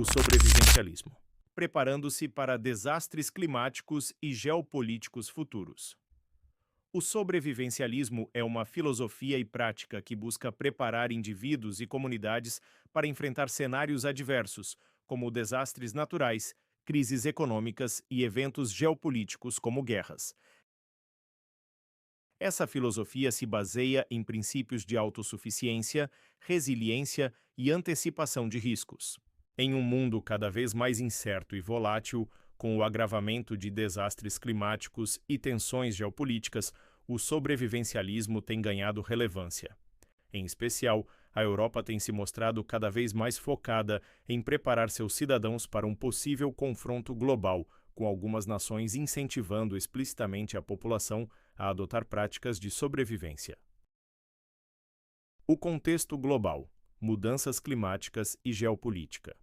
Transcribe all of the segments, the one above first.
O sobrevivencialismo. Preparando-se para desastres climáticos e geopolíticos futuros. O sobrevivencialismo é uma filosofia e prática que busca preparar indivíduos e comunidades para enfrentar cenários adversos, como desastres naturais, crises econômicas e eventos geopolíticos como guerras. Essa filosofia se baseia em princípios de autossuficiência, resiliência e antecipação de riscos. Em um mundo cada vez mais incerto e volátil, com o agravamento de desastres climáticos e tensões geopolíticas, o sobrevivencialismo tem ganhado relevância. Em especial, a Europa tem se mostrado cada vez mais focada em preparar seus cidadãos para um possível confronto global, com algumas nações incentivando explicitamente a população a adotar práticas de sobrevivência. O contexto global, mudanças climáticas e geopolítica.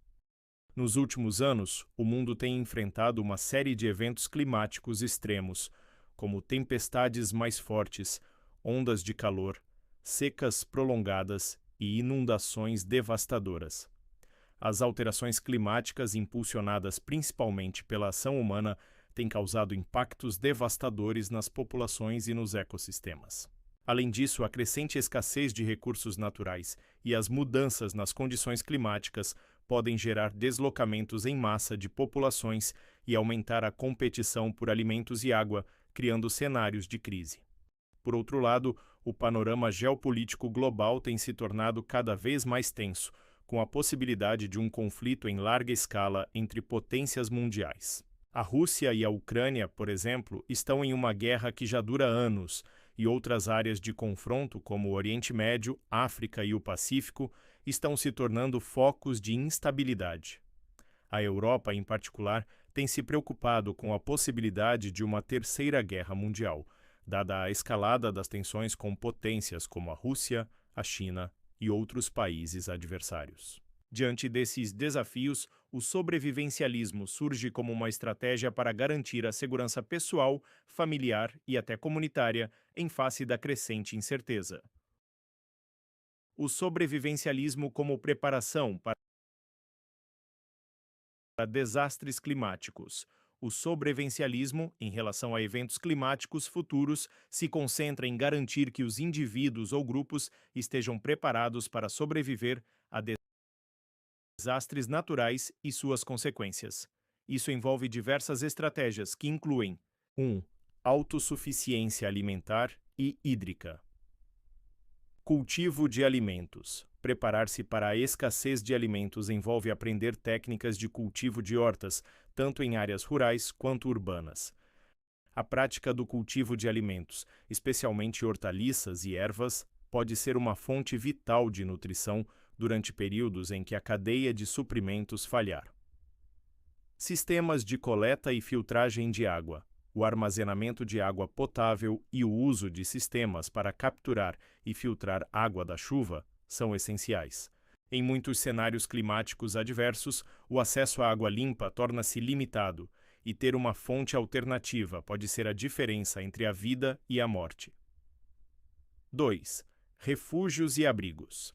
Nos últimos anos, o mundo tem enfrentado uma série de eventos climáticos extremos, como tempestades mais fortes, ondas de calor, secas prolongadas e inundações devastadoras. As alterações climáticas, impulsionadas principalmente pela ação humana, têm causado impactos devastadores nas populações e nos ecossistemas. Além disso, a crescente escassez de recursos naturais e as mudanças nas condições climáticas podem gerar deslocamentos em massa de populações e aumentar a competição por alimentos e água, criando cenários de crise. Por outro lado, o panorama geopolítico global tem se tornado cada vez mais tenso, com a possibilidade de um conflito em larga escala entre potências mundiais. A Rússia e a Ucrânia, por exemplo, estão em uma guerra que já dura anos, e outras áreas de confronto, como o Oriente Médio, África e o Pacífico, estão se tornando focos de instabilidade. A Europa, em particular, tem se preocupado com a possibilidade de uma terceira guerra mundial, dada a escalada das tensões com potências como a Rússia, a China e outros países adversários. Diante desses desafios, o sobrevivencialismo surge como uma estratégia para garantir a segurança pessoal, familiar e até comunitária em face da crescente incerteza. O sobrevivencialismo como preparação para desastres climáticos. O sobrevivencialismo, em relação a eventos climáticos futuros, se concentra em garantir que os indivíduos ou grupos estejam preparados para sobreviver a desastres naturais e suas consequências. Isso envolve diversas estratégias que incluem 1. Autossuficiência alimentar e hídrica. Cultivo de alimentos. Preparar-se para a escassez de alimentos envolve aprender técnicas de cultivo de hortas, tanto em áreas rurais quanto urbanas. A prática do cultivo de alimentos, especialmente hortaliças e ervas, pode ser uma fonte vital de nutrição durante períodos em que a cadeia de suprimentos falhar. Sistemas de coleta e filtragem de água. O armazenamento de água potável e o uso de sistemas para capturar e filtrar água da chuva são essenciais. Em muitos cenários climáticos adversos, o acesso à água limpa torna-se limitado, e ter uma fonte alternativa pode ser a diferença entre a vida e a morte. 2. Refúgios e abrigos.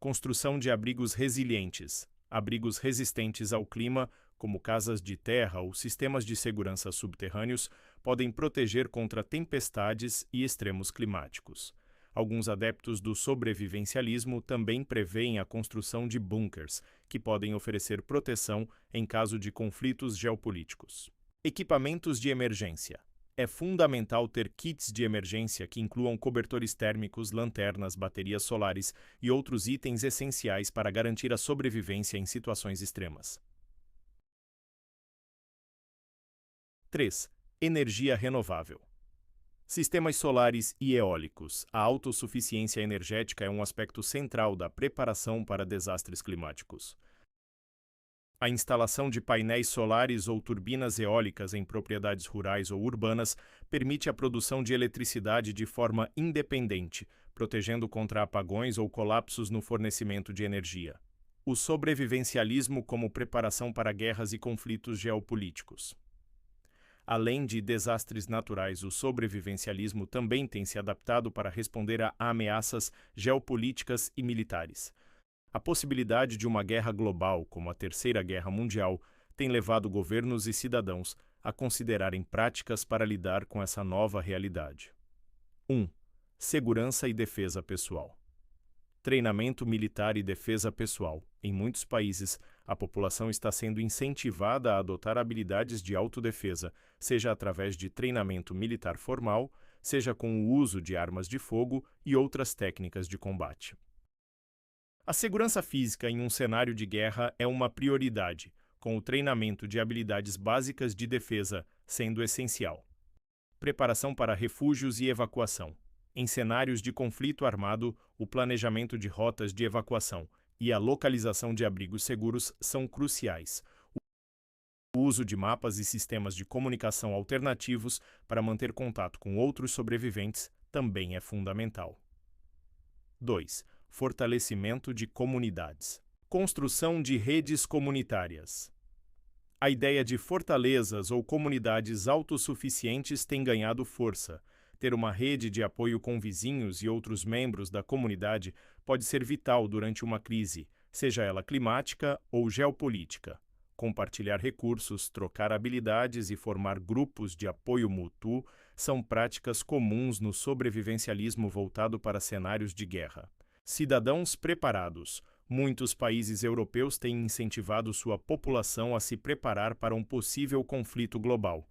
Construção de abrigos resilientes. Abrigos resistentes ao clima, como casas de terra ou sistemas de segurança subterrâneos, podem proteger contra tempestades e extremos climáticos. Alguns adeptos do sobrevivencialismo também prevêem a construção de bunkers, que podem oferecer proteção em caso de conflitos geopolíticos. Equipamentos de emergência. É fundamental ter kits de emergência que incluam cobertores térmicos, lanternas, baterias solares e outros itens essenciais para garantir a sobrevivência em situações extremas. 3. Energia renovável. Sistemas solares e eólicos. A autossuficiência energética é um aspecto central da preparação para desastres climáticos. A instalação de painéis solares ou turbinas eólicas em propriedades rurais ou urbanas permite a produção de eletricidade de forma independente, protegendo contra apagões ou colapsos no fornecimento de energia. O sobrevivencialismo como preparação para guerras e conflitos geopolíticos. Além de desastres naturais, o sobrevivencialismo também tem se adaptado para responder a ameaças geopolíticas e militares. A possibilidade de uma guerra global, como a Terceira Guerra Mundial, tem levado governos e cidadãos a considerarem práticas para lidar com essa nova realidade. 1. Segurança e defesa pessoal. Treinamento militar e defesa pessoal. Em muitos países, a população está sendo incentivada a adotar habilidades de autodefesa, seja através de treinamento militar formal, seja com o uso de armas de fogo e outras técnicas de combate. A segurança física em um cenário de guerra é uma prioridade, com o treinamento de habilidades básicas de defesa sendo essencial. Preparação para refúgios e evacuação. Em cenários de conflito armado, o planejamento de rotas de evacuação e a localização de abrigos seguros são cruciais. O uso de mapas e sistemas de comunicação alternativos para manter contato com outros sobreviventes também é fundamental. 2. Fortalecimento de comunidades. Construção de redes comunitárias. A ideia de fortalezas ou comunidades autossuficientes tem ganhado força. Ter uma rede de apoio com vizinhos e outros membros da comunidade pode ser vital durante uma crise, seja ela climática ou geopolítica. Compartilhar recursos, trocar habilidades e formar grupos de apoio mútuo são práticas comuns no sobrevivencialismo voltado para cenários de guerra. Cidadãos preparados. Muitos países europeus têm incentivado sua população a se preparar para um possível conflito global.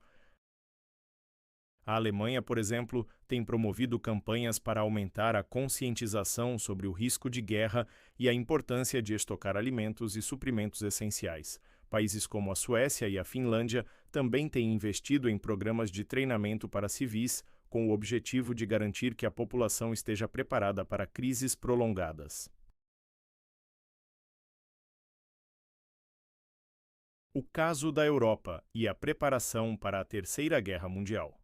A Alemanha, por exemplo, tem promovido campanhas para aumentar a conscientização sobre o risco de guerra e a importância de estocar alimentos e suprimentos essenciais. Países como a Suécia e a Finlândia também têm investido em programas de treinamento para civis, com o objetivo de garantir que a população esteja preparada para crises prolongadas. O caso da Europa e a preparação para a Terceira Guerra Mundial.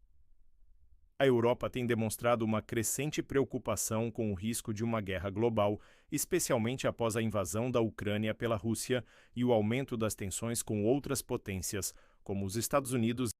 A Europa tem demonstrado uma crescente preocupação com o risco de uma guerra global, especialmente após a invasão da Ucrânia pela Rússia e o aumento das tensões com outras potências, como os Estados Unidos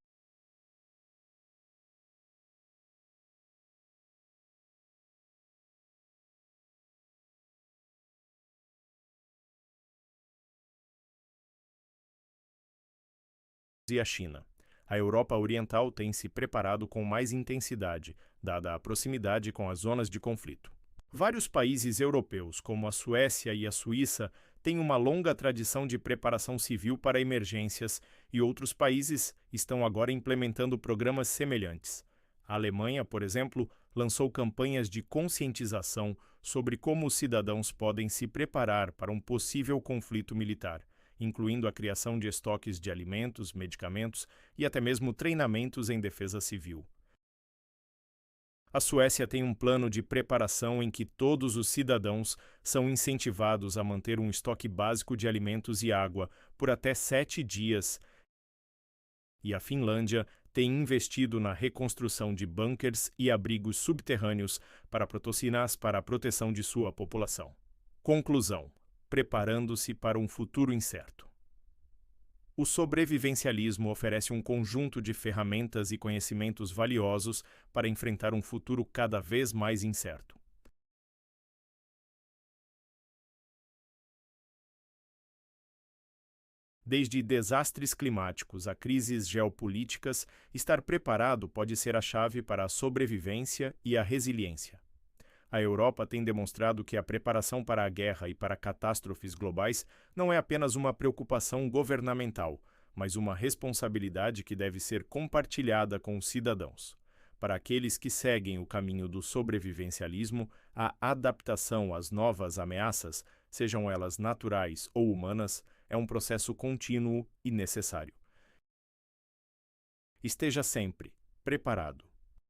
e a China. A Europa Oriental tem se preparado com mais intensidade, dada a proximidade com as zonas de conflito. Vários países europeus, como a Suécia e a Suíça, têm uma longa tradição de preparação civil para emergências e outros países estão agora implementando programas semelhantes. A Alemanha, por exemplo, lançou campanhas de conscientização sobre como os cidadãos podem se preparar para um possível conflito militar, incluindo a criação de estoques de alimentos, medicamentos e até mesmo treinamentos em defesa civil. A Suécia tem um plano de preparação em que todos os cidadãos são incentivados a manter um estoque básico de alimentos e água por até 7 dias. E a Finlândia tem investido na reconstrução de bunkers e abrigos subterrâneos para patrocinar para a proteção de sua população. Conclusão: preparando-se para um futuro incerto. O sobrevivencialismo oferece um conjunto de ferramentas e conhecimentos valiosos para enfrentar um futuro cada vez mais incerto. Desde desastres climáticos a crises geopolíticas, estar preparado pode ser a chave para a sobrevivência e a resiliência. A Europa tem demonstrado que a preparação para a guerra e para catástrofes globais não é apenas uma preocupação governamental, mas uma responsabilidade que deve ser compartilhada com os cidadãos. Para aqueles que seguem o caminho do sobrevivencialismo, a adaptação às novas ameaças, sejam elas naturais ou humanas, é um processo contínuo e necessário. Esteja sempre preparado.